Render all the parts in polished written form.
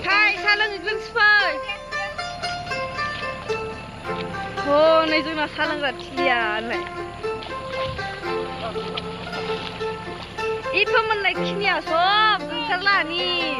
Hai, salah ngitung sepai. Oh, nih juga salah ngertian. Itu menaik kini sob, salah nih.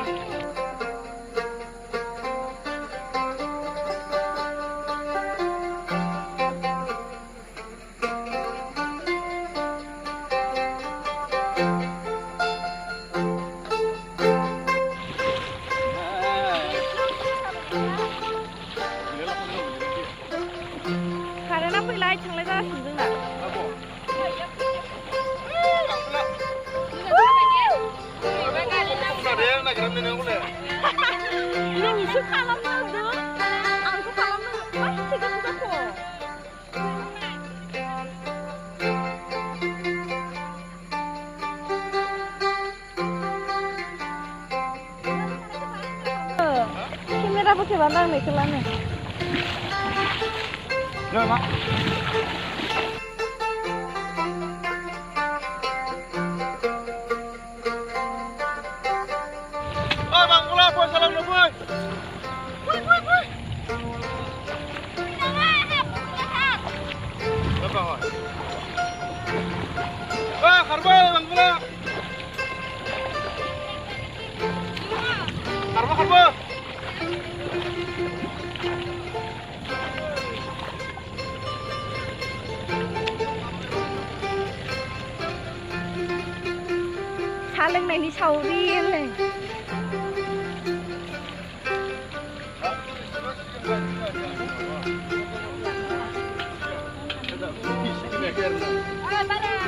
Karena apa lagi tanglai dah sendiri nak. Yang itu kalam tu, aku kalam tu, masih tidak sudah kok. Kamera pakai bandang nih kelamnya. Ya, Mak. Oh, Bang Pula, boy, salam dulu, boy. Boy. Apa, boy? Wah, karbal, Bang Pula. Karbal. Saling này đi sầu đi này.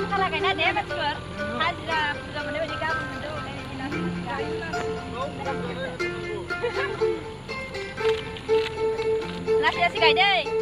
Kalau kena dia betul, hajar sudah mendapat di kamu mendapat di nasi. Nasi si gay deh.